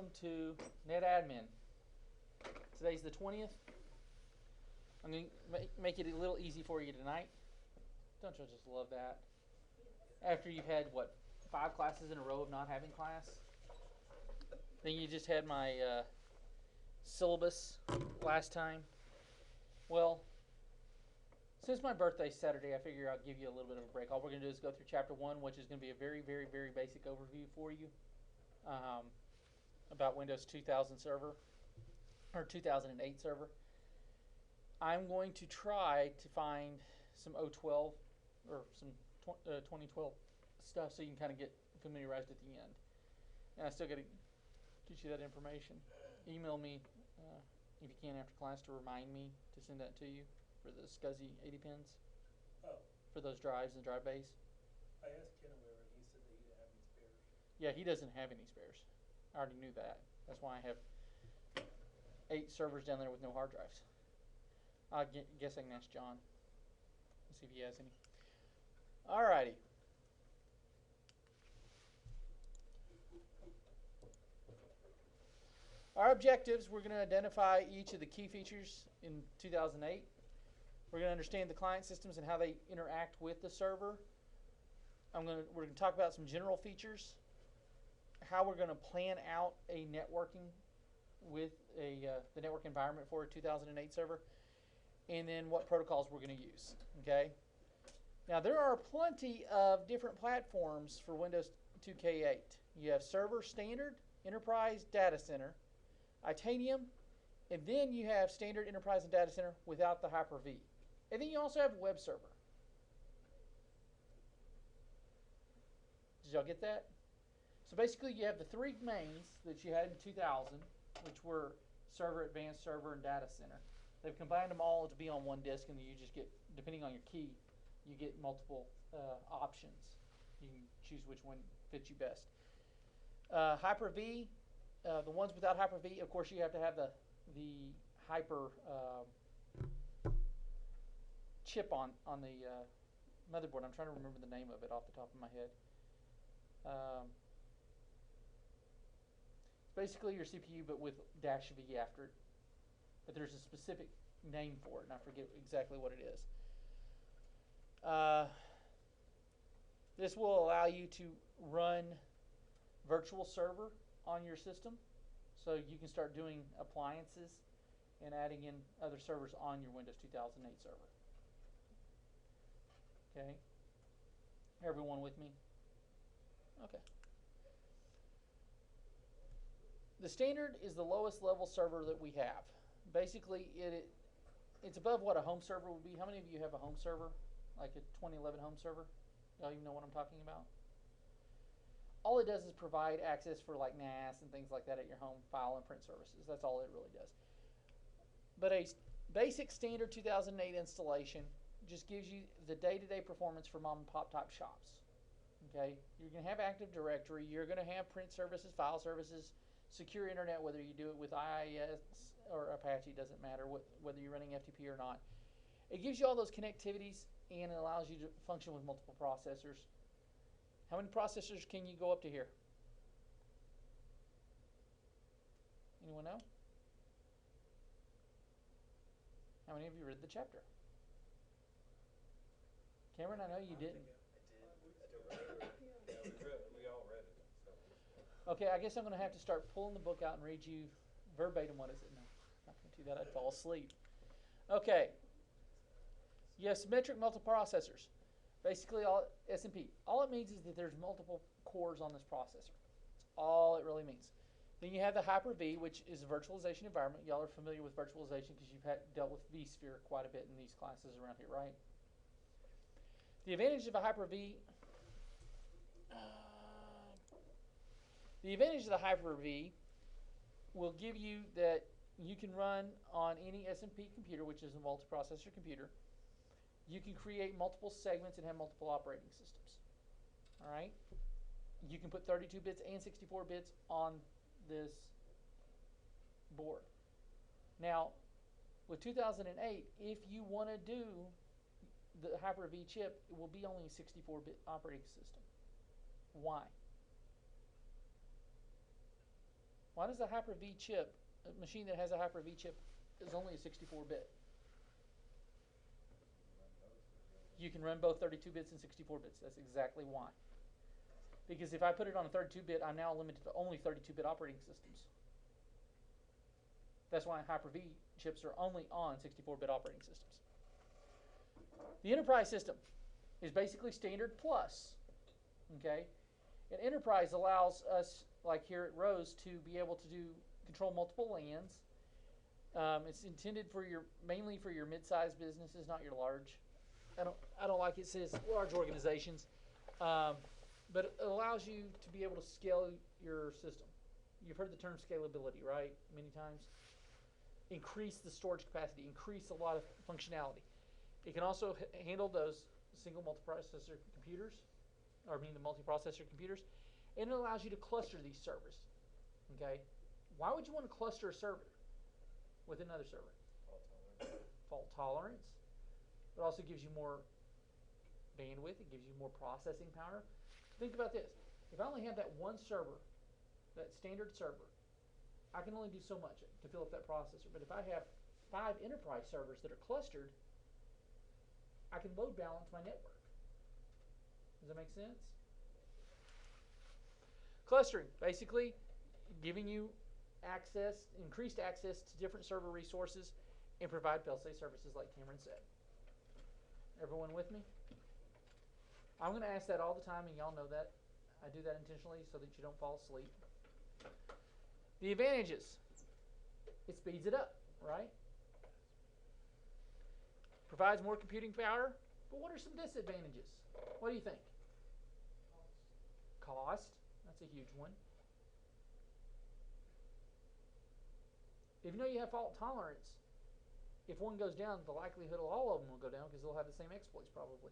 welcome to NetAdmin. Today's the 20th. I'm going to make it a little easy for you tonight. Don't you just love that? After you've had, what, 5 classes in a row of not having class? Then you just had my syllabus last time. Well, since my birthday's Saturday, I figure I'll give you a little bit of a break. All we're going to do is go through Chapter 1, which is going to be a very, very, very basic overview for you about Windows 2000 server, or 2008 server. I'm going to try to find some 012 or some 2012 stuff so you can kind of get familiarized at the end. And I still got to get you that information. Email me if you can after class to remind me to send that to you for the SCSI 80 pins. Oh. For those drives and drive bays. I asked Ken over and he said that he didn't have any spares. Yeah, he doesn't have any spares. I already knew that. That's why I have 8 servers down there with no hard drives. I guess I can ask John. Let's see if he has any. Alrighty. Our objectives, we're going to identify each of the key features in 2008. We're going to understand the client systems and how they interact with the server. We're going to talk about some general features, how we're going to plan out a networking with the network environment for a 2008 server, and then what protocols we're going to use. Okay. Now there are plenty of different platforms for Windows 2K8. You have Server Standard, Enterprise, Data Center, Itanium, and then you have Standard, Enterprise, and Data Center without the Hyper-V. And then you also have Web Server. Did y'all get that? So basically you have the 3 mains that you had in 2000, which were Server, Advanced Server, and Data Center. They've combined them all to be on one disk, and you just get, depending on your key, you get multiple options. You can choose which one fits you best. Hyper-V, the ones without Hyper-V, of course, you have to have the Hyper chip on the motherboard. I'm trying to remember the name of it off the top of my head. It's basically your CPU, but with -V after it. But there's a specific name for it, and I forget exactly what it is. This will allow you to run virtual server on your system, so you can start doing appliances and adding in other servers on your Windows 2008 server. Okay, everyone with me? Okay. The standard is the lowest level server that we have. Basically, it's above what a home server would be. How many of you have a home server, like a 2011 home server? Y'all even know what I'm talking about? All it does is provide access for like NAS and things like that at your home, file and print services. That's all it really does. But a basic standard 2008 installation just gives you the day-to-day performance for mom and pop type shops. Okay, you're going to have Active Directory. You're going to have print services, file services, secure internet, whether you do it with IIS or Apache, doesn't matter whether you're running FTP or not. It gives you all those connectivities and it allows you to function with multiple processors. How many processors can you go up to here? Anyone know? How many of you read the chapter? Cameron, I know you didn't. We all read it. So. Okay, I guess I'm going to have to start pulling the book out and read you verbatim what is it. No, I'm not going to do that. I'd fall asleep. Okay. You have symmetric multiprocessors. Basically, SMP. All it means is that there's multiple cores on this processor. That's all it really means. Then you have the Hyper-V, which is a virtualization environment. Y'all are familiar with virtualization because you've dealt with vSphere quite a bit in these classes around here, right? The advantage of a Hyper-V... the advantage of the Hyper-V will give you that you can run on any SMP computer, which is a multiprocessor computer. You can create multiple segments and have multiple operating systems. All right? You can put 32 bits and 64 bits on this board. Now, with 2008, if you want to do the Hyper-V chip, it will be only a 64-bit operating system. Why? Why does a Hyper-V chip, a machine that has a Hyper-V chip, is only a 64-bit? You can run both 32 bits and 64 bits. That's exactly why. Because if I put it on a 32-bit, I'm now limited to only 32-bit operating systems. That's why Hyper-V chips are only on 64-bit operating systems. The enterprise system is basically standard plus. Okay? And enterprise allows us, like here at Rose, to be able to control multiple LANs. It's intended for mainly for your mid-sized businesses, not your large. I don't like it says large organizations, but it allows you to be able to scale your system. You've heard the term scalability, right? Many times. Increase the storage capacity, increase a lot of functionality. It can also handle those single multiprocessor computers, or the multiprocessor computers, and it allows you to cluster these servers. Okay, why would you want to cluster a server with another server? Fault tolerance. It also gives you more bandwidth. It gives you more processing power. Think about this. If I only have that one server, that standard server, I can only do so much to fill up that processor. But if I have 5 enterprise servers that are clustered, I can load balance my network. Does that make sense? Clustering, basically giving you access, increased access to different server resources and provide fail-safe services like Cameron said. Everyone with me? I'm going to ask that all the time, and y'all know that. I do that intentionally so that you don't fall asleep. The advantages. It speeds it up, right? Provides more computing power. But what are some disadvantages? What do you think? Cost. That's a huge one. If you know you have fault tolerance, if one goes down, the likelihood of all of them will go down because they'll have the same exploits probably.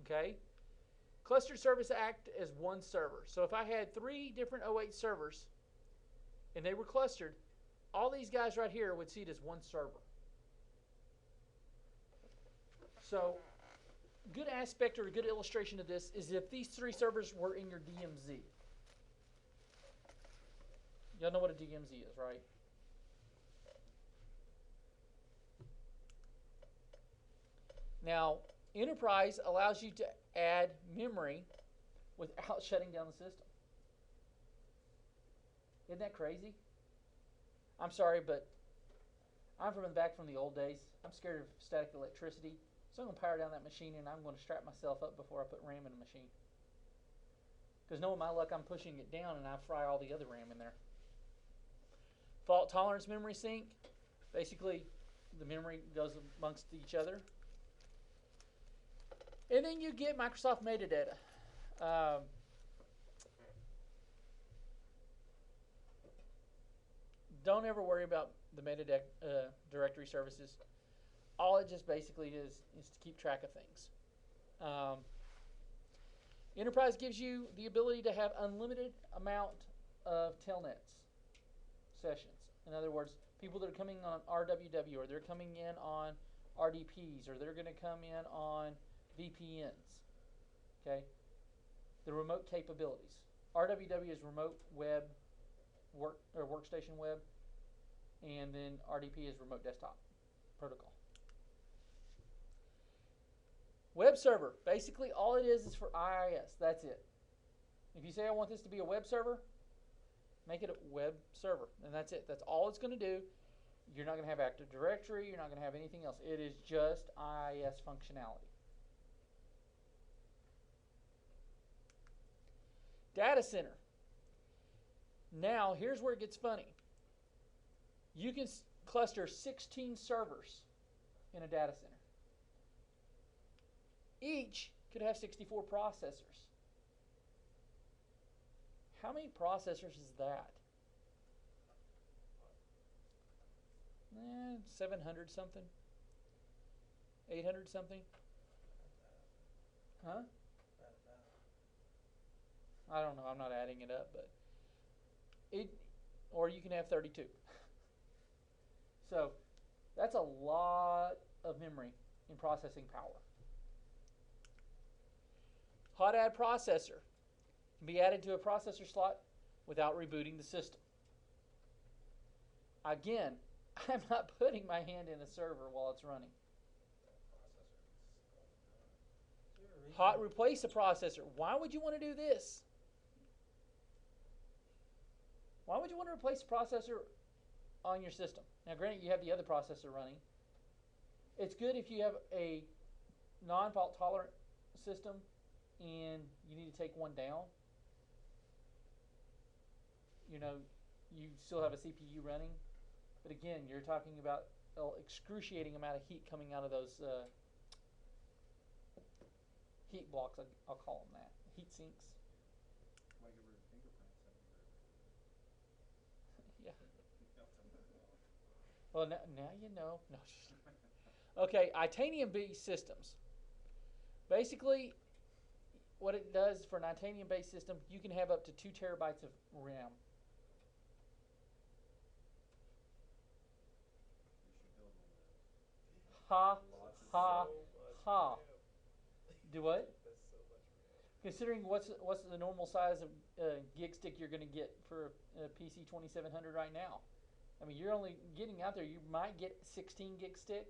Okay? Clustered service act as one server. So if I had 3 different 08 servers and they were clustered, all these guys right here would see it as one server. So good aspect or a good illustration of this is if these 3 servers were in your DMZ. Y'all know what a DMZ is, right? Now, enterprise allows you to add memory without shutting down the system. Isn't that crazy? I'm sorry, but I'm back from the old days. I'm scared of static electricity. So I'm going to power down that machine and I'm going to strap myself up before I put RAM in the machine. Because knowing my luck, I'm pushing it down and I fry all the other RAM in there. Fault tolerance memory sync. Basically, the memory goes amongst each other. And then you get Microsoft metadata. Don't ever worry about the metadata directory services. All it just basically is to keep track of things. Enterprise gives you the ability to have unlimited amount of telnets sessions. In other words, people that are coming on RWW, or they're coming in on RDPs, or they're going to come in on VPNs. Okay? The remote capabilities. RWW is remote web workstation web, and then RDP is remote desktop protocol. Web server, basically all it is for IIS. That's it. If you say I want this to be a web server, make it a web server, and that's it. That's all it's going to do. You're not going to have Active Directory. You're not going to have anything else. It is just IIS functionality. Data center. Now, here's where it gets funny. You can cluster 16 servers in a data center. Each could have 64 processors. How many processors is that? 700 something? 800 something? Huh? I don't know. I'm not adding it up, but or you can have 32. So that's a lot of memory and processing power. Hot add processor can be added to a processor slot without rebooting the system. Again, I'm not putting my hand in a server while it's running. Hot replace the processor. Why would you want to do this? Why would you want to replace the processor on your system? Now, granted, you have the other processor running. It's good if you have a non-fault tolerant system and you need to take one down. You know, you still have a CPU running, but again, you're talking about an excruciating amount of heat coming out of those heat blocks. I'll call them that. Heat sinks. Why give her fingerprints? Yeah. Well, now you know. No. Okay, Itanium-based systems. Basically, what it does for an Itanium-based system, you can have up to 2 terabytes of RAM. Ha, ha, ha. Do what? That's so much RAM. Considering what's the normal size of gig stick you're going to get for a PC 2700 right now? I mean, you're only getting out there. You might get 16 gig stick.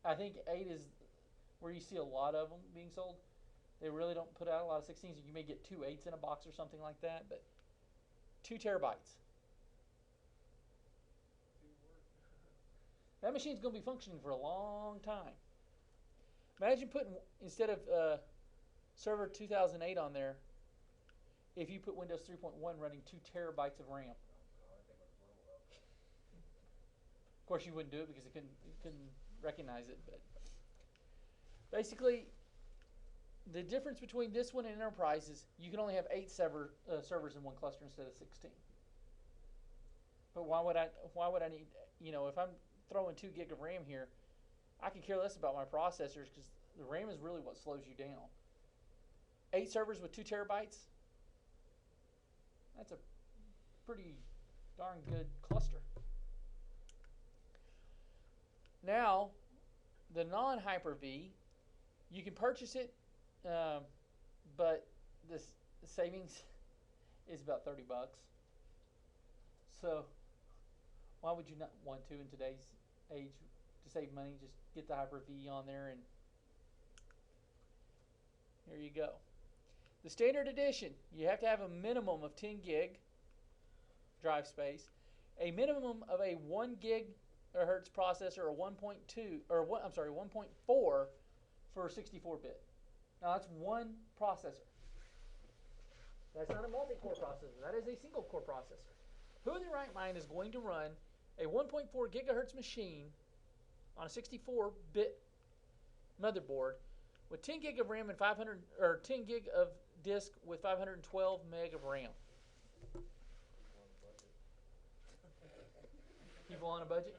I think 8 is where you see a lot of them being sold. They really don't put out a lot of 16s. You may get 2 8s in a box or something like that, but 2 terabytes. That machine's going to be functioning for a long time. Imagine putting, instead of Server 2008 on there, if you put Windows 3.1 running 2 terabytes of RAM. Of course, you wouldn't do it because it couldn't recognize it. But basically, the difference between this one and Enterprise is you can only have 8 servers in one cluster instead of 16. But why would I need, if I'm throwing 2 gig of RAM here, I could care less about my processors because the RAM is really what slows you down. 8 servers with 2 terabytes, that's a pretty darn good cluster. Now, the non-Hyper-V, you can purchase it, but the savings is about $30. So why would you not want to in today's age to save money? Just get the Hyper-V on there and here you go. The standard edition, you have to have a minimum of 10 gig drive space, a minimum of a 1 gigahertz processor or 1.4 for 64-bit. Now that's one processor. That's not a multi-core processor. That is a single-core processor. Who in their right mind is going to run a 1.4 gigahertz machine on a 64-bit motherboard with 10 gig of RAM and 10 gig of disk with 512 meg of RAM? People on a budget?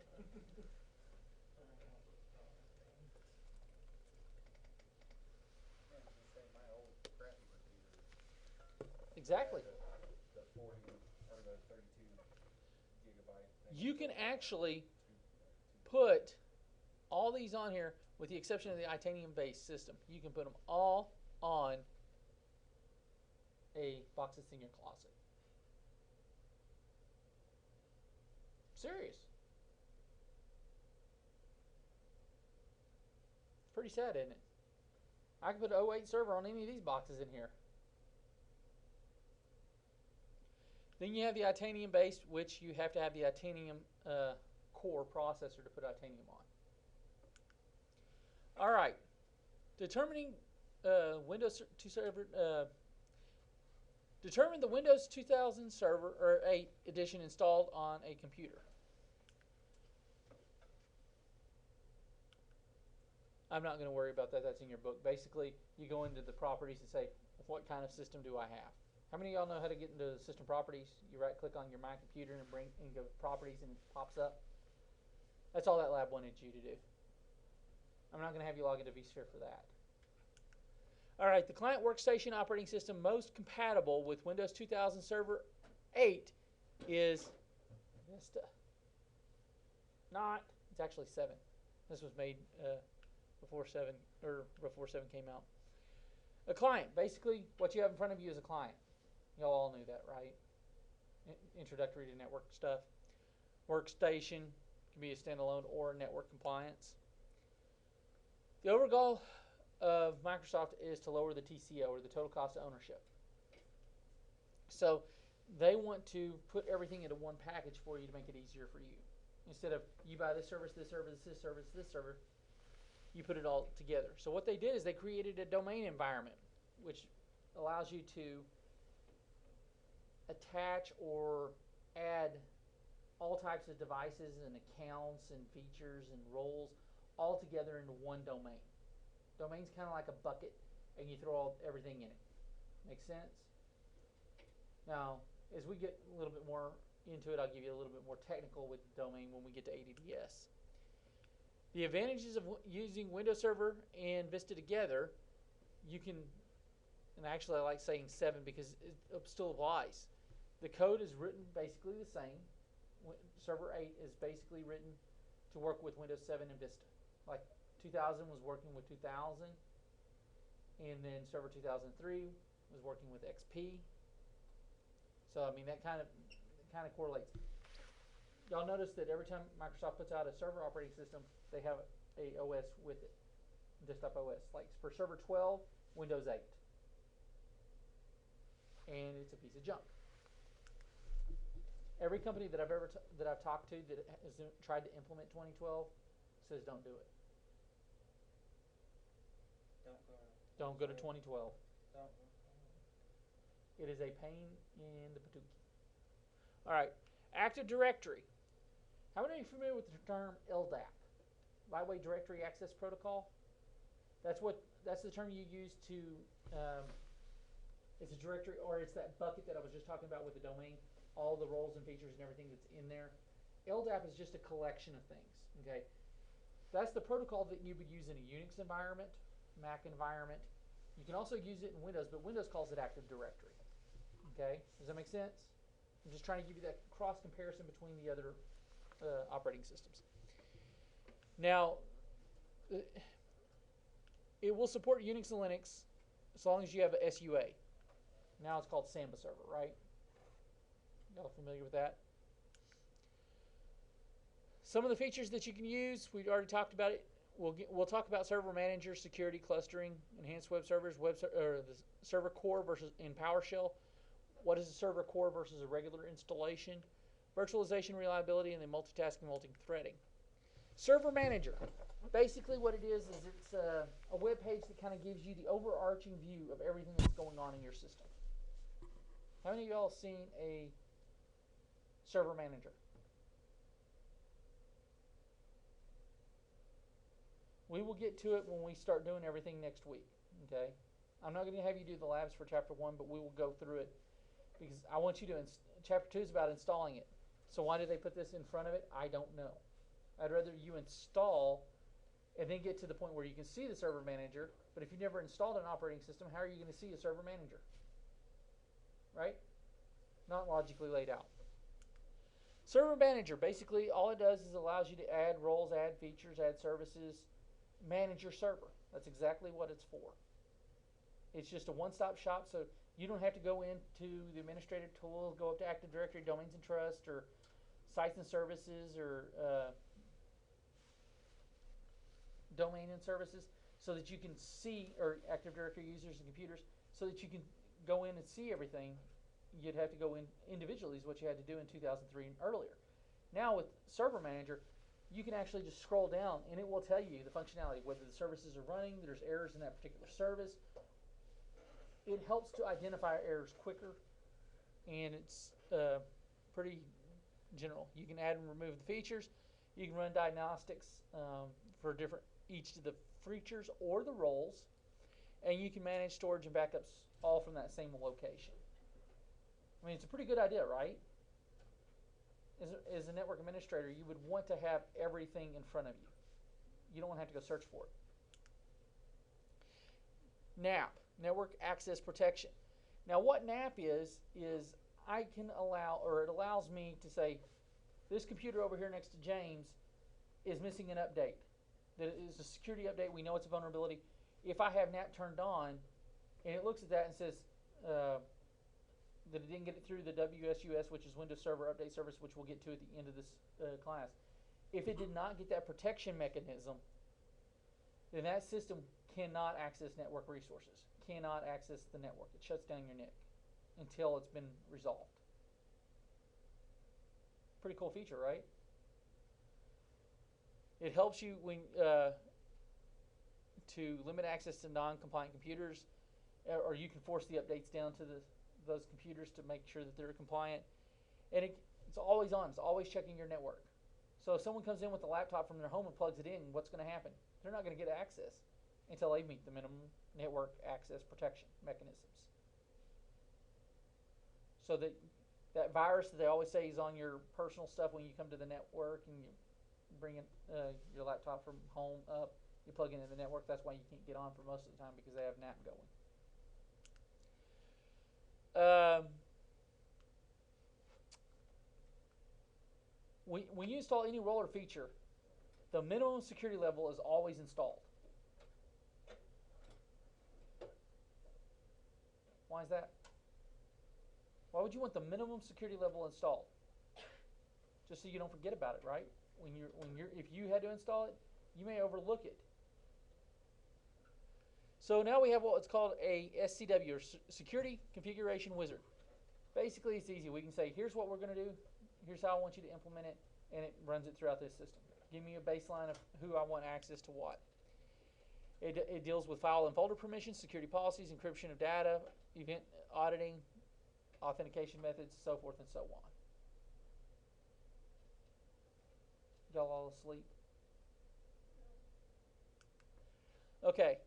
Exactly. The 40 or the 32 gigabyte thing. You can actually put all these on here with the exception of the Itanium-based system. You can put them all on a box that's in your closet. Serious. It's pretty sad, isn't it? I can put an 08 server on any of these boxes in here. Then you have the Itanium base, which you have to have the Itanium core processor to put Itanium on. All right, determining Windows 2 server. Determine the Windows 2000 server or 8 edition installed on a computer. I'm not going to worry about that. That's in your book. Basically, you go into the properties and say, what kind of system do I have? How many of y'all know how to get into the system properties? You right-click on your My Computer and go properties and it pops up. That's all that lab wanted you to do. I'm not going to have you log into vSphere for that. All right, the client workstation operating system most compatible with Windows 2000 Server 8 is Vista. It's actually 7. This was made before 7 came out. A client, basically what you have in front of you is a client. Y'all all knew that, right? Introductory to network stuff. Workstation can be a standalone or network compliance. The overall goal of Microsoft is to lower the TCO, or the total cost of ownership. So they want to put everything into one package for you to make it easier for you. Instead of you buy this service, this service, this service, this service, you put it all together. So what they did is they created a domain environment, which allows you to attach or add all types of devices and accounts and features and roles all together into one domain. Domain's kind of like a bucket, and you throw everything in it. Make sense? Now, as we get a little bit more into it, I'll give you a little bit more technical with the domain when we get to ADDS. The advantages of using Windows Server and Vista together, you can, and actually I like saying 7 because it still applies. The code is written basically the same. Server 8 is basically written to work with Windows 7 and Vista. Like 2000 was working with 2000, and then Server 2003 was working with XP. So I mean that kind of correlates. Y'all notice that every time Microsoft puts out a server operating system, they have a OS with it, desktop OS. Like for Server 12, Windows 8, and it's a piece of junk. Every company that I've talked to that has tried to implement 2012 says don't do it. Don't go to 2012. It is a pain in the patootie. All right, Active Directory. How many are you familiar with the term LDAP? Lightweight Directory Access Protocol. That's the term you use to. It's a directory, or it's that bucket that I was just talking about with the domain. All the roles and features and everything that's in there. LDAP is just a collection of things. Okay, that's the protocol that you would use in a Unix environment, Mac environment. You can also use it in Windows, but Windows calls it Active Directory. Okay, does that make sense? I'm just trying to give you that cross comparison between the other operating systems. Now, it will support Unix and Linux as long as you have a SUA. Now it's called Samba server, right? Y'all familiar with that? Some of the features that you can use, we already talked about it. We'll talk about server manager, security, clustering, enhanced web servers, or the server core versus in PowerShell. What is a server core versus a regular installation? Virtualization, reliability, and then multitasking, multi-threading. Server manager. Basically what it is it's a web page that kind of gives you the overarching view of everything that's going on in your system. How many of y'all have seen a server manager? We will get to it when we start doing everything next week. Okay, I'm not going to have you do the labs for chapter 1, but we will go through it because I want you to. Chapter 2 is about installing it. So why did they put this in front of it? I don't know. I'd rather you install and then get to the point where you can see the server manager. But if you never installed an operating system, how are you going to see a server manager? Right? Not logically laid out. Server manager, basically all it does is allows you to add roles, add features, add services, manage your server. That's exactly what it's for. It's just a one-stop shop, so you don't have to go into the administrative tools, go up to Active Directory, Domains and Trust, or Sites and Services, or Domain and Services, so that you can see, or Active Directory users and computers, so that you can go in and see everything. You'd have to go in individually is what you had to do in 2003 and earlier. Now with Server Manager, you can actually just scroll down and it will tell you the functionality, whether the services are running, there's errors in that particular service. It helps to identify errors quicker, and it's pretty general. You can add and remove the features. You can run diagnostics for each of the features or the roles, and you can manage storage and backups all from that same location. I mean, it's a pretty good idea, right? As a network administrator, you would want to have everything in front of you. You don't want to have to go search for it. NAP, Network Access Protection. Now, what NAP is I can allow, or it allows me to say, this computer over here next to James is missing an update. That is a security update. We know it's a vulnerability. If I have NAP turned on, and it looks at that and says, it didn't get it through the WSUS, which is Windows Server Update Service, which we'll get to at the end of this class. If it did not get that protection mechanism, then that system cannot access network resources, cannot access the network. It shuts down your NIC until it's been resolved. Pretty cool feature, right? It helps you when to limit access to non-compliant computers, or you can force the updates down to those computers to make sure that they're compliant. And it's always on. It's always checking your network. So if someone comes in with a laptop from their home and plugs it in, what's going to happen? They're not going to get access until they meet the minimum network access protection mechanisms. So that virus that they always say is on your personal stuff when you come to the network and you bring your laptop from home up, you plug it into the network. That's why you can't get on for most of the time, because they have NAT going. When you install any role or feature, the minimum security level is always installed. Why is that? Why would you want the minimum security level installed? Just so you don't forget about it, right? If you had to install it, you may overlook it. So now we have what's called a SCW, or Security Configuration Wizard. Basically, it's easy. We can say, here's what we're going to do. Here's how I want you to implement it, and it runs it throughout this system. Give me a baseline of who I want access to what. It deals with file and folder permissions, security policies, encryption of data, event auditing, authentication methods, so forth and so on. Y'all all asleep? Okay.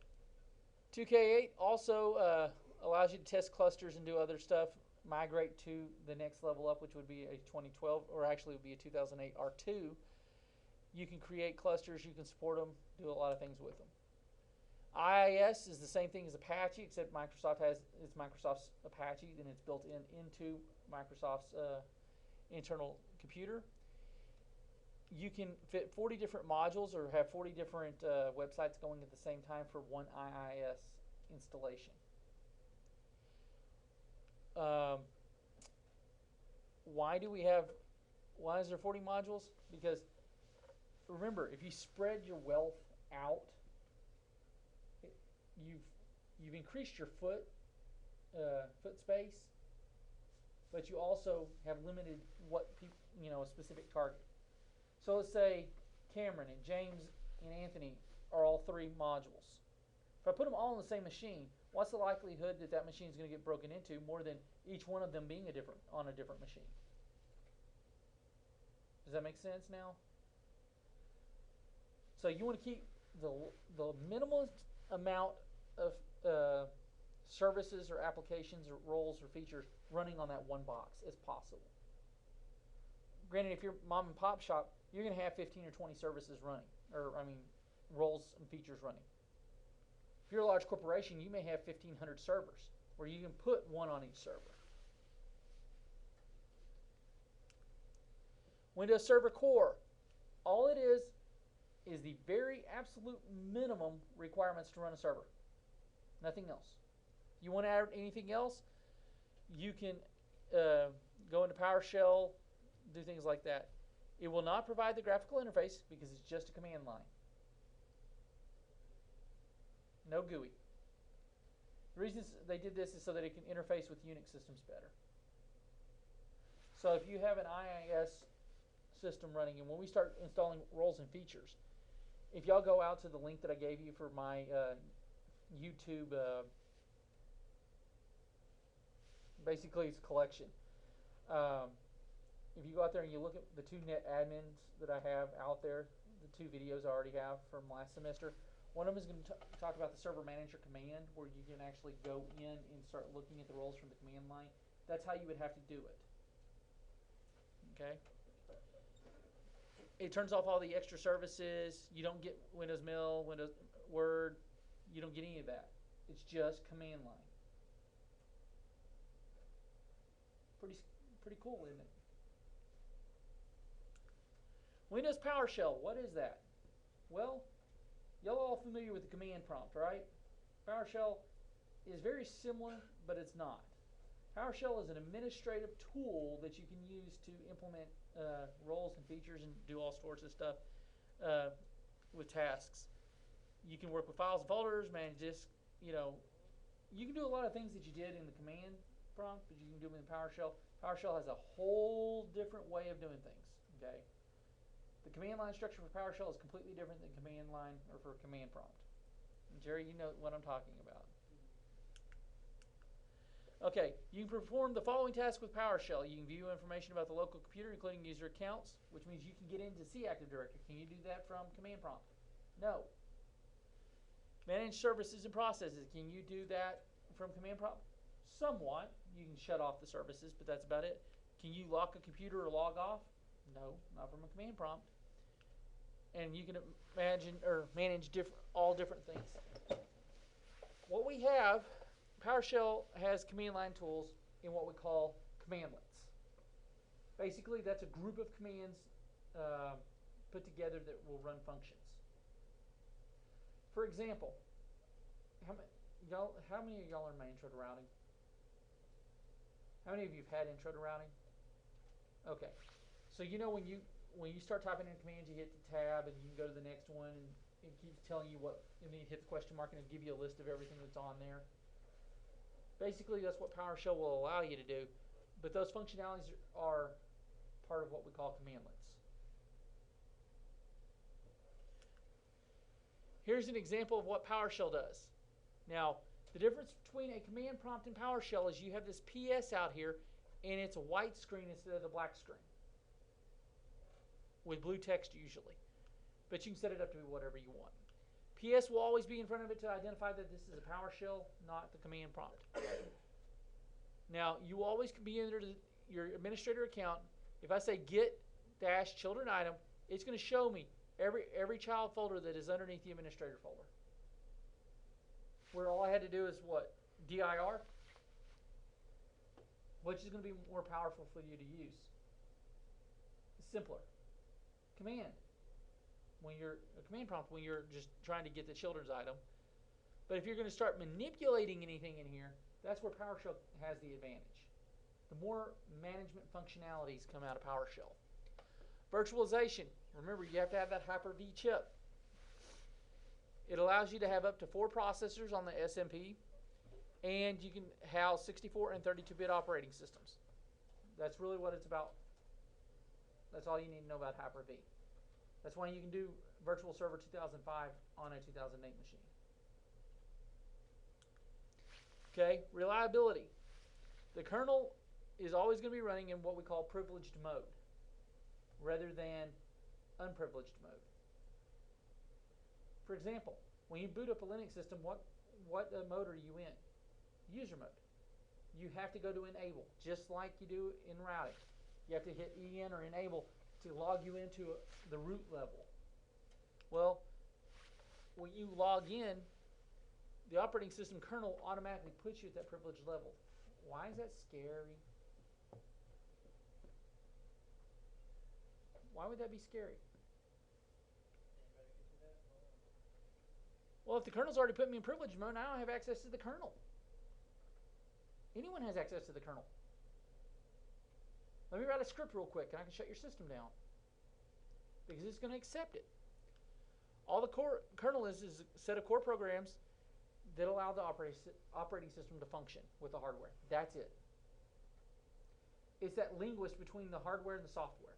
2K8 also allows you to test clusters and do other stuff, migrate to the next level up, which would be a 2012, or actually it would be a 2008 R2. You can create clusters, you can support them, do a lot of things with them. IIS is the same thing as Apache, except Microsoft has it's Microsoft's Apache, and it's built into Microsoft's internal computer. You can fit 40 different modules or have 40 different websites going at the same time for one IIS installation. Why is there 40 modules? Because remember, if you spread your wealth out, you've increased your foot space, but you also have limited what a specific target. So let's say Cameron and James and Anthony are all 3 modules. If I put them all on the same machine, what's the likelihood that that machine is going to get broken into more than each one of them being on a different machine? Does that make sense now? So you want to keep the minimal amount of services or applications or roles or features running on that one box as possible. Granted, if you're mom and pop shop, you're going to have 15 or 20 services running, roles and features running. If you're a large corporation, you may have 1,500 servers where you can put one on each server. Windows Server Core, all it is the very absolute minimum requirements to run a server. Nothing else. You want to add anything else, you can go into PowerShell, do things like that. It will not provide the graphical interface because it's just a command line. No GUI. The reason they did this is so that it can interface with Unix systems better. So if you have an IIS system running, and when we start installing roles and features, if y'all go out to the link that I gave you for my YouTube, basically it's a collection. If you go out there and you look at the 2 net admins that I have out there, the 2 videos I already have from last semester, one of them is going to talk about the server manager command, where you can actually go in and start looking at the roles from the command line. That's how you would have to do it. Okay? It turns off all the extra services. You don't get Windows Mail, Windows Word. You don't get any of that. It's just command line. Pretty cool, isn't it? Windows PowerShell, what is that? Well, y'all all familiar with the command prompt, right? PowerShell is very similar, but it's not. PowerShell is an administrative tool that you can use to implement roles and features and do all sorts of stuff with tasks. You can work with files and folders, manage disk, you know, you can do a lot of things that you did in the command prompt, but you can do them in PowerShell. PowerShell has a whole different way of doing things, okay? The command line structure for PowerShell is completely different than command line or for command prompt. And Jerry, you know what I'm talking about. Okay, you can perform the following tasks with PowerShell. You can view information about the local computer, including user accounts, which means you can get into C Active Directory. Can you do that from command prompt? No. Manage services and processes. Can you do that from command prompt? Somewhat. You can shut off the services, but that's about it. Can you lock a computer or log off? No, not from a command prompt. And you can imagine or manage all different things. What we have, PowerShell has command line tools in what we call commandlets. Basically, that's a group of commands put together that will run functions. For example, how many of y'all are in my intro to routing? How many of you have had intro to routing? Okay, so you know when you start typing in commands, you hit the tab and you can go to the next one, and it keeps telling you what, and then you hit the question mark and it'll give you a list of everything that's on there. Basically, that's what PowerShell will allow you to do, but those functionalities are part of what we call commandlets. Here's an example of what PowerShell does. Now, the difference between a command prompt and PowerShell is you have this PS out here, and it's a white screen instead of the black screen, with blue text usually. But you can set it up to be whatever you want. PS will always be in front of it to identify that this is a PowerShell, not the command prompt. Now, you will always be under your administrator account. If I say get-children item, it's going to show me every child folder that is underneath the administrator folder. Where all I had to do is what? DIR, which is going to be more powerful for you to use. It's simpler. Command. A command prompt when you're just trying to get the children's item. But if you're going to start manipulating anything in here, that's where PowerShell has the advantage. The more management functionalities come out of PowerShell. Virtualization. Remember, you have to have that Hyper-V chip. It allows you to have up to 4 processors on the SMP, and you can house 64 and 32-bit operating systems. That's really what it's about. That's all you need to know about Hyper-V. That's why you can do Virtual Server 2005 on a 2008 machine. Okay, reliability. The kernel is always going to be running in what we call privileged mode rather than unprivileged mode. For example, when you boot up a Linux system, what mode are you in? User mode. You have to go to enable, just like you do in routing. You have to hit EN or enable to log you into the root level. Well, when you log in, the operating system kernel automatically puts you at that privileged level. Why is that scary? Why would that be scary? Well, if the kernel's already put me in privileged mode, I don't have access to the kernel. Anyone has access to the kernel. Let me write a script real quick, and I can shut your system down. Because it's going to accept it. All the kernel is a set of core programs that allow the operating system to function with the hardware. That's it. It's that linguist between the hardware and the software.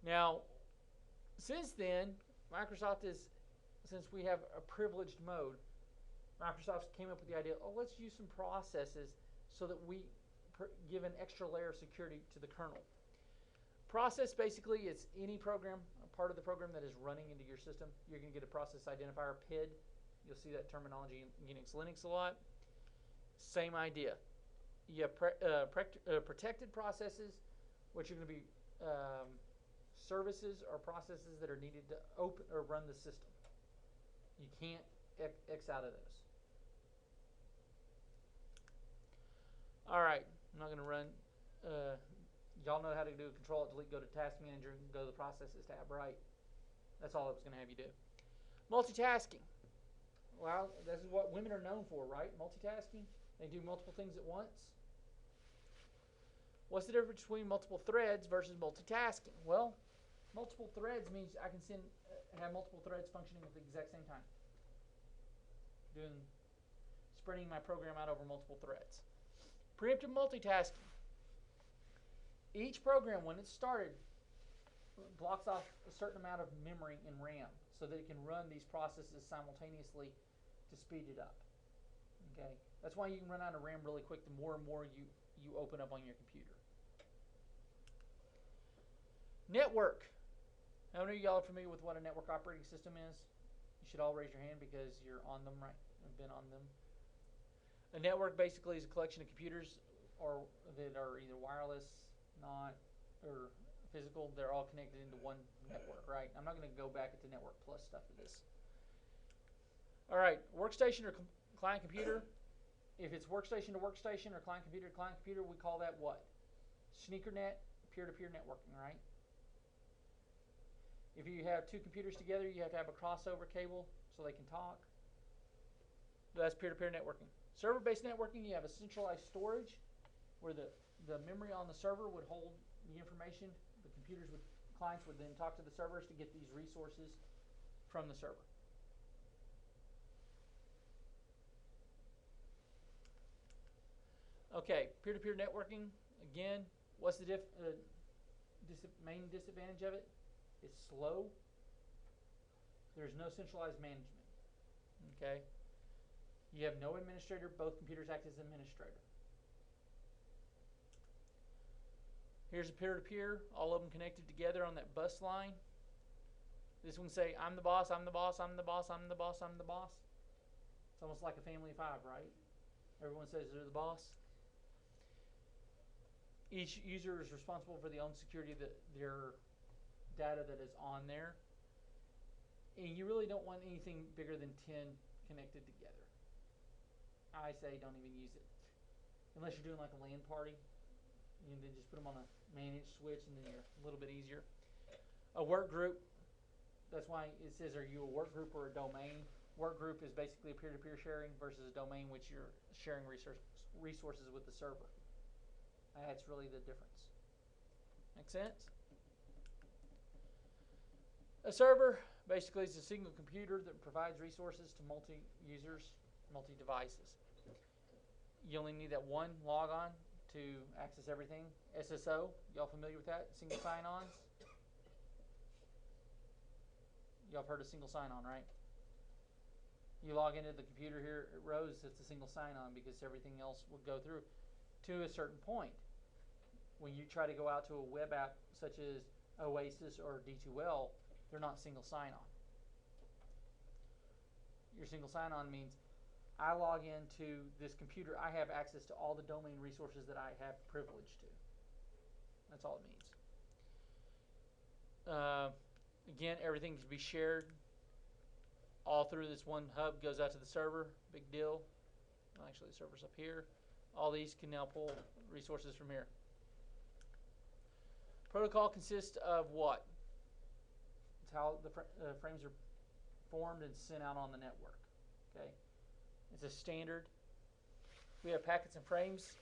Now, since then, since we have a privileged mode, Microsoft came up with the idea, let's use some processes so that we give an extra layer of security to the kernel. Process basically is any program, a part of the program that is running into your system. You're going to get a process identifier, PID. You'll see that terminology in Unix, Linux a lot. Same idea. You have protected processes, which are going to be services or processes that are needed to open or run the system. You can't X out of those. All right, I'm not going to run. Y'all know how to do Control, Delete, go to Task Manager, and go to the Processes tab, right? That's all it was going to have you do. Multitasking. Well, this is what women are known for, right? Multitasking. They do multiple things at once. What's the difference between multiple threads versus multitasking? Well, multiple threads means I can have multiple threads functioning at the exact same time. Spreading my program out over multiple threads. Preemptive multitasking. Each program, when it's started, blocks off a certain amount of memory in RAM so that it can run these processes simultaneously to speed it up. Okay, that's why you can run out of RAM really quick the more and more you open up on your computer. Network. How many of y'all are familiar with what a network operating system is? You should all raise your hand because you're on them, right? You've been on them. A network basically is a collection of computers that are either wireless, or physical. They're all connected into one network, right? I'm not going to go back into network plus stuff for this. All right, workstation or client computer. If it's workstation to workstation or client computer to client computer, we call that what? Sneakernet, peer-to-peer networking, right? If you have two computers together, you have to have a crossover cable so they can talk. That's peer-to-peer networking. Server-based networking, you have a centralized storage where the memory on the server would hold the information. The clients would then talk to the servers to get these resources from the server. Okay, peer-to-peer networking, again, what's the main disadvantage of it? It's slow. There's no centralized management. Okay? You have no administrator. Both computers act as administrator. Here's a peer-to-peer, all of them connected together on that bus line. This one say, I'm the boss, I'm the boss, I'm the boss, I'm the boss, I'm the boss. It's almost like a family of five, right? Everyone says they're the boss. Each user is responsible for their own security of their data that is on there. And you really don't want anything bigger than 10 connected together. I say don't even use it. Unless you're doing like a LAN party. You can just put them on a managed switch and then you're a little bit easier. A work group. That's why it says, are you a work group or a domain? Work group is basically a peer-to-peer sharing versus a domain which you're sharing resources with the server. That's really the difference. Make sense? A server basically is a single computer that provides resources to multi-users, multi-devices. You only need that one logon to access everything. SSO, y'all familiar with that? Single sign-ons? Y'all have heard of single sign-on, right? You log into the computer here at Rose, it's a single sign-on because everything else will go through to a certain point. When you try to go out to a web app such as Oasis or D2L, they're not single sign-on. Your single sign-on means I log into this computer, I have access to all the domain resources that I have privilege to. That's all it means. Again, everything can be shared all through this one hub, goes out to the server, big deal. Actually, the server's up here. All these can now pull resources from here. Protocol consists of what? It's how the frames are formed and sent out on the network. Okay, it's a standard. We have packets and frames.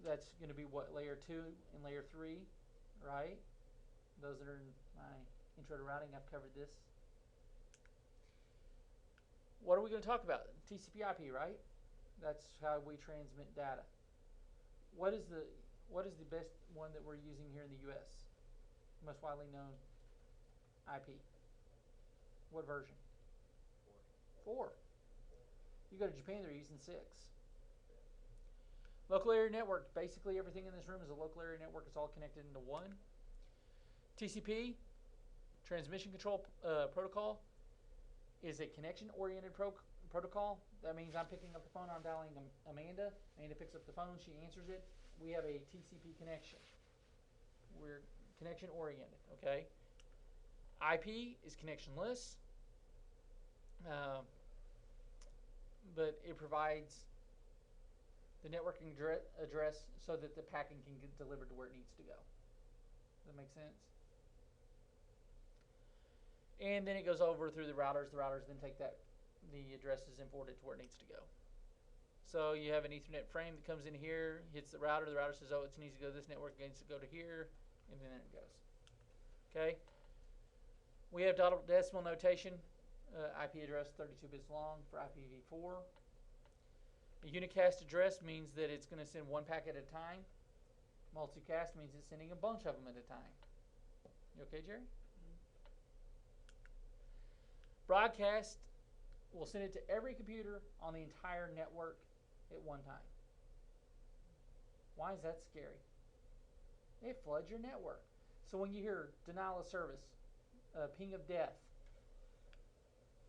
That's going to be what, layer 2 and layer 3, right? Those that are in my intro to routing, I've covered this. What are we going to talk about? TCP/IP, right? That's how we transmit data. What is the best one that we're using here in the U.S.? Most widely known IP. What version? 4. You go to Japan, they're using 6. Local area network. Basically, everything in this room is a local area network. It's all connected into one. TCP, transmission control protocol, is a connection-oriented protocol. That means I'm picking up the phone, I'm dialing Amanda. Amanda picks up the phone, she answers it. We have a TCP connection. We're connection-oriented, okay? IP is connectionless, but it provides the networking address so that the packet can get delivered to where it needs to go. Does that make sense? And then it goes over through the routers. The routers then take that the address is imported to where it needs to go. So you have an Ethernet frame that comes in here, hits the router says, oh, it needs to go to this network, it needs to go to here, and then it goes. Okay? We have decimal notation, IP address 32 bits long for IPv4. A unicast address means that it's going to send one packet at a time. Multicast means it's sending a bunch of them at a time. You okay, Jerry? Broadcast will send it to every computer on the entire network at one time. Why is that scary? It floods your network. So when you hear denial of service, ping of death,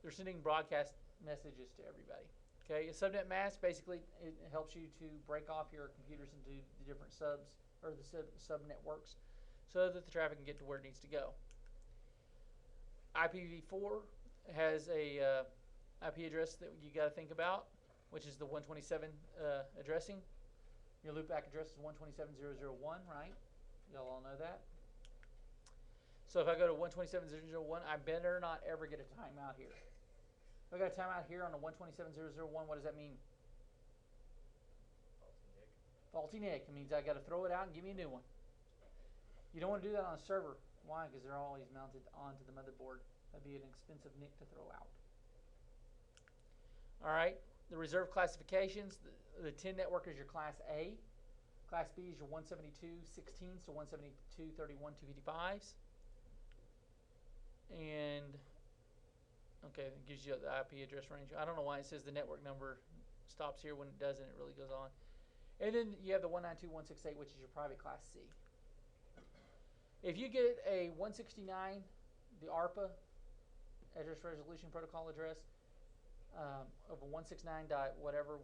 they're sending broadcast messages to everybody. Okay, a subnet mask basically it helps you to break off your computers into the different subs or the sub networks so that the traffic can get to where it needs to go. IPv4 has a IP address that you got to think about, which is the 127 addressing. Your loopback address is 127.0.0.1, right? Y'all all know that. So if I go to 127.0.0.1, I better not ever get a timeout here. If I got a timeout here on a 127.0.0.1, what does that mean? Faulty NIC. It means I got to throw it out and give me a new one. You don't want to do that on a server. Why? Because they're always mounted onto the motherboard. That'd be an expensive NIC to throw out. All right. The reserve classifications. The 10 network is your class A. Class B is your 172.16s to 172.31.255s. And okay, it gives you the IP address range. I don't know why it says the network number stops here when it doesn't. It really goes on. And then you have the 192.168, which is your private class C. If you get a 169, the ARPA, address resolution protocol address, of a 169 dot whatever,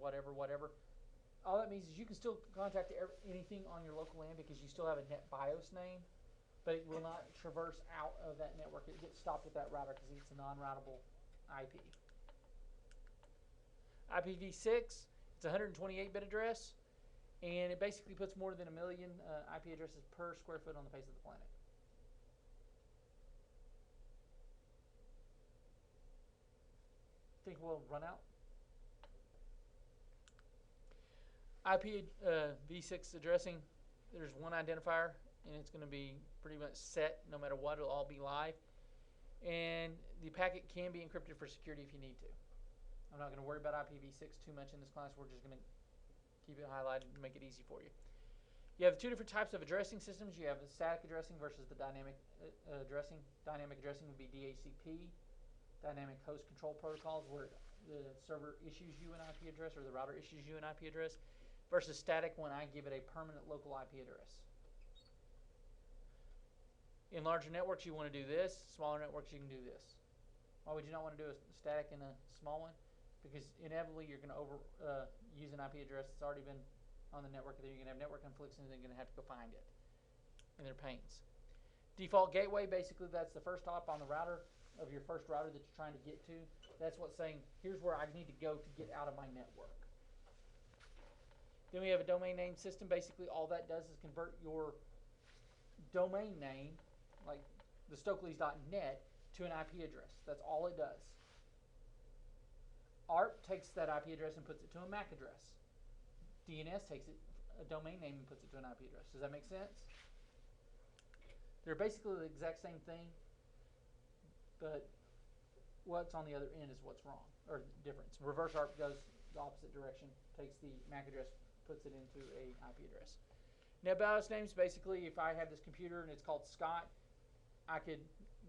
all that means is you can still contact anything on your local LAN because you still have a net BIOS name, but it will not traverse out of that network. It gets stopped with that router because it's a non-routable IP. IPv6, it's a 128-bit address, and it basically puts more than 1 million IP addresses per square foot on the face of the planet. Think we'll run out? IPv6 addressing, there's one identifier, and it's going to be pretty much set no matter what. It'll all be live. And the packet can be encrypted for security if you need to. I'm not going to worry about IPv6 too much in this class. We're just going to keep it highlighted and make it easy for you. You have two different types of addressing systems. You have the static addressing versus the dynamic addressing. Dynamic addressing would be DHCP, dynamic host control protocols, where the server issues you an IP address or the router issues you an IP address, versus static when I give it a permanent local IP address. In larger networks, you want to do this. Smaller networks, you can do this. Why would you not want to do a static in a small one? Because inevitably, you're going to use an IP address that's already been on the network. Then you're going to have network conflicts, and then you're going to have to go find it. And they're pains. Default gateway, basically, that's the first hop on the router of your first router that you're trying to get to. That's what's saying, here's where I need to go to get out of my network. Then we have a domain name system. Basically, all that does is convert your domain name, like the Stokely's.net, to an IP address. That's all it does. ARP takes that IP address and puts it to a MAC address. DNS takes a domain name and puts it to an IP address. Does that make sense? They're basically the exact same thing, but what's on the other end is what's wrong, or difference. Reverse ARP goes the opposite direction, takes the MAC address, puts it into a IP address. NetBIOS names, basically, if I have this computer and it's called Scott, I could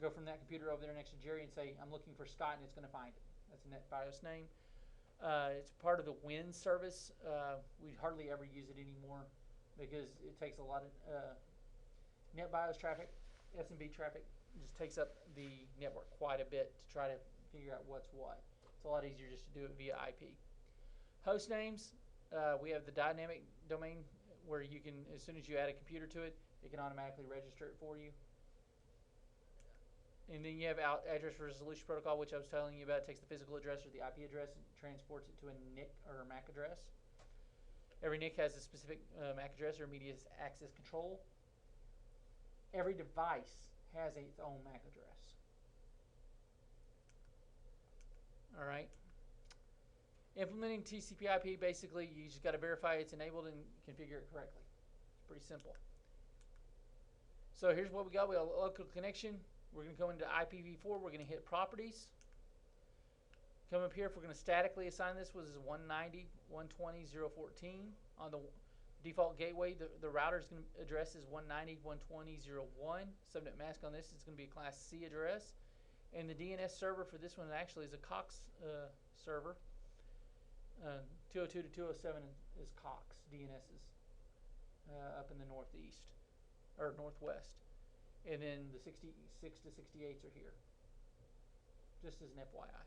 go from that computer over there next to Jerry and say, I'm looking for Scott, and it's going to find it. That's a NetBIOS name. It's part of the WIN service. We hardly ever use it anymore because it takes a lot of NetBIOS traffic, SMB traffic, just takes up the network quite a bit to try to figure out what's what. It's a lot easier just to do it via IP. Host names, we have the dynamic domain where you can, as soon as you add a computer to it, it can automatically register it for you. And then you have address resolution protocol, which I was telling you about. It takes the physical address or the IP address and transports it to a NIC or a MAC address. Every NIC has a specific MAC address or media access control. Every device has its own MAC address. All right. Implementing TCP/IP, basically, you just got to verify it's enabled and configure it correctly. It's pretty simple. So here's what we got. We got a local connection. We're going to go into IPv4. We're going to hit properties. Come up here. If we're going to statically assign this, was 190.120.0.14 on the default gateway. The router's going to address is 190.120.0.1. Subnet mask on this is going to be a Class C address, and the DNS server for this one actually is a Cox server. 202 to 207 is Cox DNSs up in the northeast or northwest, and then the 66 to 68s are here. Just as an FYI.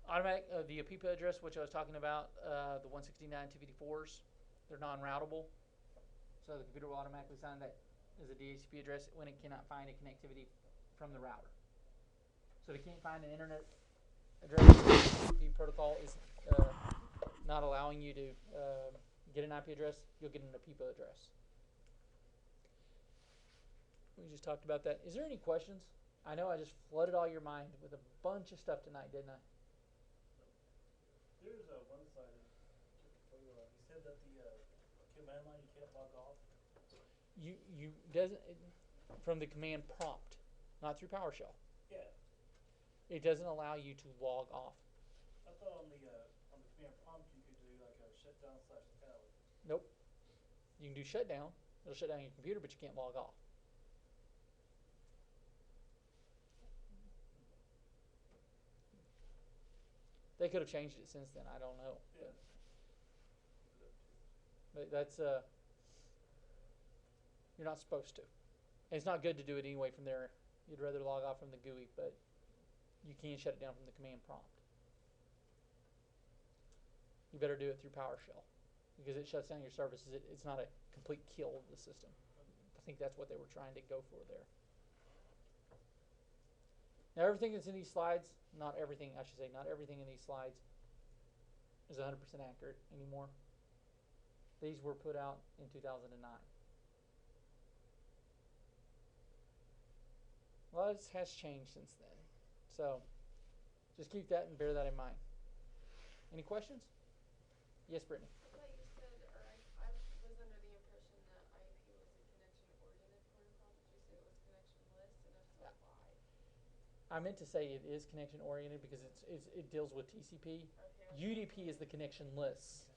Automatic the APIPA address, which I was talking about, the 169 254s, they're non-routable, so the computer will automatically assign that as a DHCP address when it cannot find a connectivity from the router. So if it can't find an internet address, the DHCP protocol is not allowing you to get an IP address, you'll get an APIPA address. We just talked about that. Is there any questions? I know I just flooded all your mind with a bunch of stuff tonight, didn't I? There's one side, you said that the command line you can't log off. You doesn't from the command prompt, not through PowerShell. Yeah. It doesn't allow you to log off. I thought on the command prompt you could do like a shutdown/tally. Nope. You can do shutdown. It'll shut down your computer, but you can't log off. They could have changed it since then. I don't know. Yeah. But that's you're not supposed to. And it's not good to do it anyway from there. You'd rather log off from the GUI, but you can shut it down from the command prompt. You better do it through PowerShell because it shuts down your services. It's not a complete kill of the system. I think that's what they were trying to go for there. Now everything that's in these slides, not everything in these slides is 100% accurate anymore. These were put out in 2009. A lot has changed since then. So just keep that and bear that in mind. Any questions? Yes, Brittany. I thought you said, or I was under the impression that IP was a connection-oriented protocol. Did you say it was connectionless, and if so, why? I meant to say it is connection-oriented because it deals with TCP. Okay. UDP is the connectionless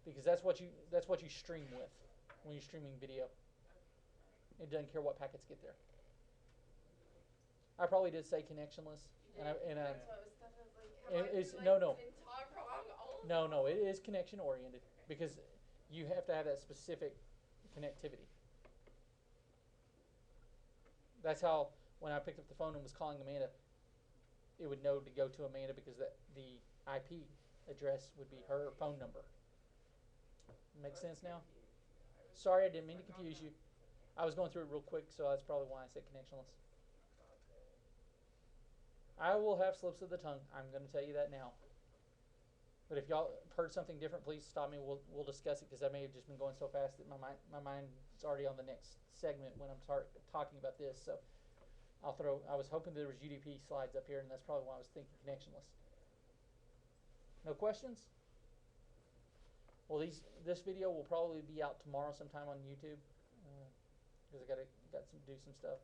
because that's what you stream with when you're streaming video. It doesn't care what packets get there. I probably did say connectionless, That's what I was stuff. I was like, have I been taught wrong all along? No, it is connection oriented because you have to have that specific connectivity. That's how when I picked up the phone and was calling Amanda, it would know to go to Amanda because the IP address would be her phone number. Make sense now? Sorry, I didn't mean to confuse you. I was going through it real quick, so that's probably why I said connectionless. I will have slips of the tongue. I'm going to tell you that now. But if y'all heard something different, please stop me. We'll discuss it because I may have just been going so fast that my mind's already on the next segment when I'm talking about this. So I was hoping there was UDP slides up here, and that's probably why I was thinking connectionless. No questions? Well, this video will probably be out tomorrow sometime on YouTube because I got to do some stuff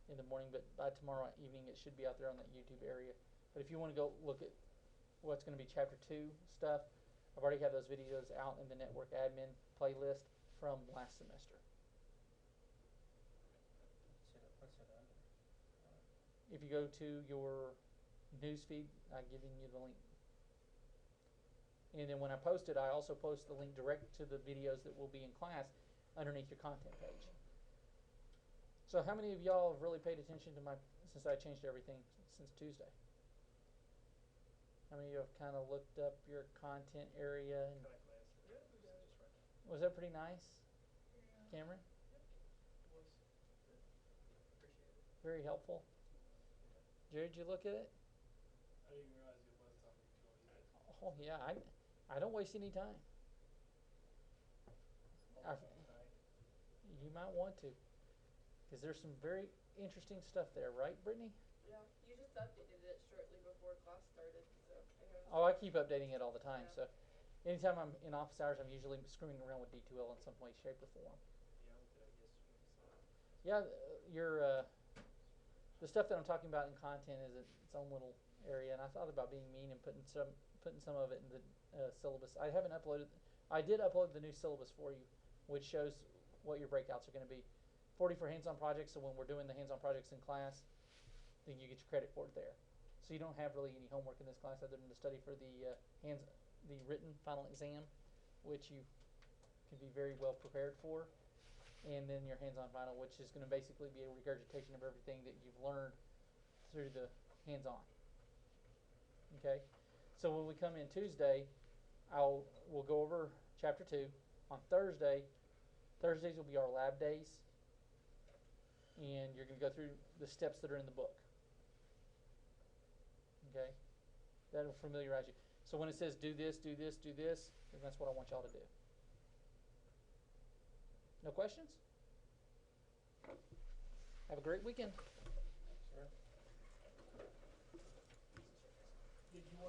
in the morning. But by tomorrow evening, it should be out there on that YouTube area. But if you want to go look at what's going to be Chapter 2 stuff, I've already had those videos out in the network admin playlist from last semester. What's it under? If you go to your newsfeed, I've given you the link. And then when I post it, I also post the link direct to the videos that will be in class underneath your content page. So how many of y'all have really paid attention to since I changed everything since Tuesday? How many of you have kind of looked up your content area? And was that pretty nice, Cameron? Very helpful. Jared, did you look at it? I didn't realize it was something until you Oh yeah, I don't waste any time. You might want to, because there's some very interesting stuff there, right, Brittany? Yeah, you just updated it shortly before class started, so Oh, I keep updating it all the time. Yeah. So, anytime I'm in office hours, I'm usually screwing around with D2L in some way, shape, or form. Yeah, I looked at it yesterday, so. Yeah, the stuff that I'm talking about in content is its own little area, and I thought about being mean and putting some of it in the syllabus. I haven't uploaded. I did upload the new syllabus for you, which shows what your breakouts are going to be. 40 for hands-on projects. So when we're doing the hands-on projects in class, then you get your credit for it there. So you don't have really any homework in this class other than to study for the the written final exam, which you can be very well prepared for, and then your hands-on final, which is going to basically be a regurgitation of everything that you've learned through the hands-on. Okay, so when we come in Tuesday, we'll go over chapter 2. On Thursdays will be our lab days, and you're going to go through the steps that are in the book. Okay, that'll familiarize you. So when it says do this, do this, do this, then that's what I want y'all to do. No questions? Have a great weekend.